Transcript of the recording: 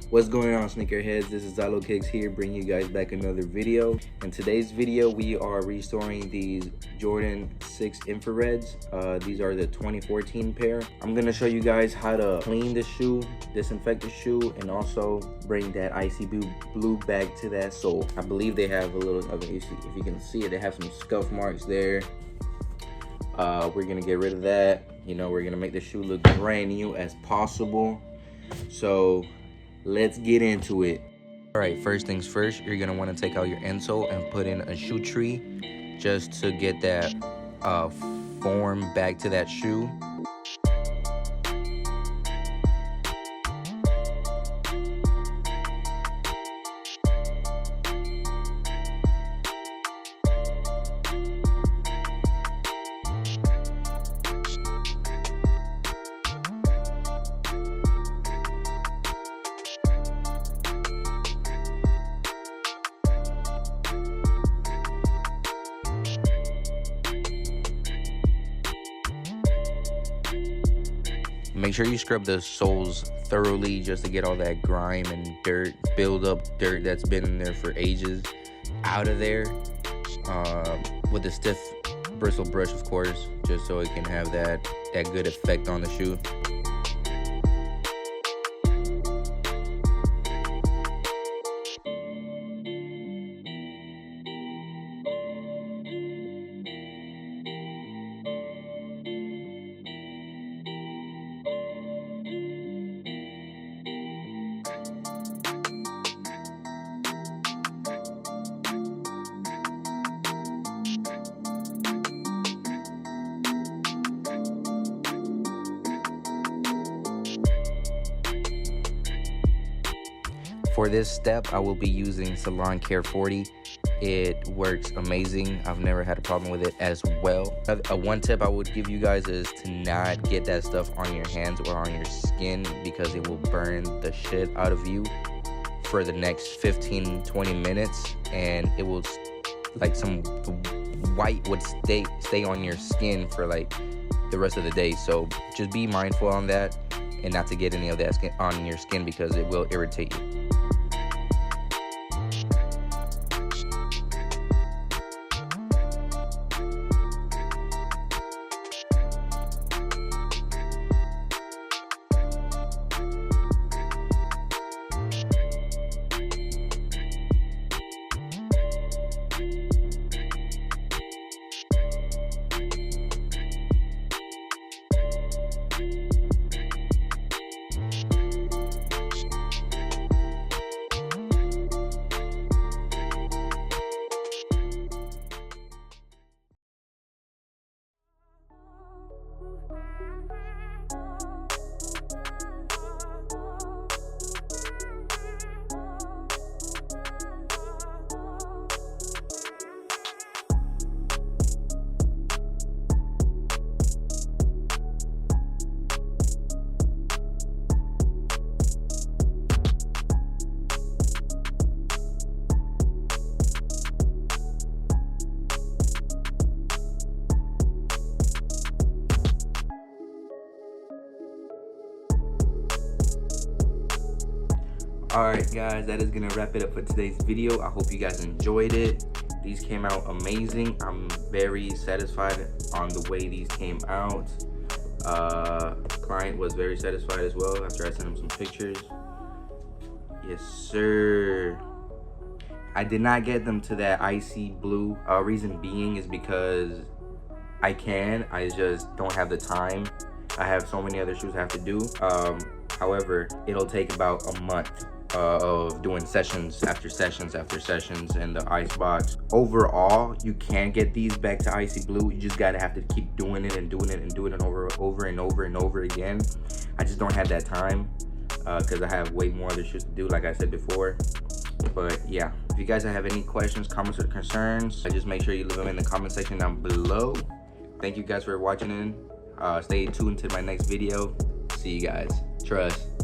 What's going on, sneakerheads? This is SneakGeeks here, bringing you guys back another video. In today's video, we are restoring these Jordan 6 infrareds. These are the 2014 pair. I'm gonna show you guys how to clean the shoe, disinfect the shoe, and also bring that icy blue back to that sole. I believe they have a little of it. If you can see it, they have some scuff marks there. We're gonna get rid of that. You know, we're gonna make the shoe look brand new as possible. So let's get into it. All right, first things first, you're gonna want to take out your insole and put in a shoe tree just to get that form back to that shoe. Make sure you scrub the soles thoroughly just to get all that grime and dirt, build up dirt that's been in there for ages out of there, with a stiff bristle brush, of course, just so it can have that good effect on the shoe. For this step, I will be using Salon Care 40. It works amazing. I've never had a problem with it as well. One tip I would give you guys is to not get that stuff on your hands or on your skin, because it will burn the shit out of you for the next 15-20 minutes, and it will, like, some white would stay on your skin for like the rest of the day. So just be mindful on that and not to get any of that skin on your skin, because it will irritate you. Alright guys, that is gonna wrap it up for today's video. I hope you guys enjoyed it. These came out amazing. I'm very satisfied on the way these came out. Client was very satisfied as well after I sent him some pictures. Yes sir. I did not get them to that icy blue. Reason being is because I just don't have the time. I have so many other shoes I have to do. However, it'll take about a month of doing sessions after sessions after sessions in the ice box. Overall, you can get these back to icy blue. You just have to keep doing it and doing it and doing it over and over again. I just don't have that time because I have way more other shoes to do, like I said before. But yeah, if you guys have any questions, comments, or concerns, just make sure you leave them in the comment section down below. Thank you guys for watching in. Stay tuned to my next video. See you guys. Trust.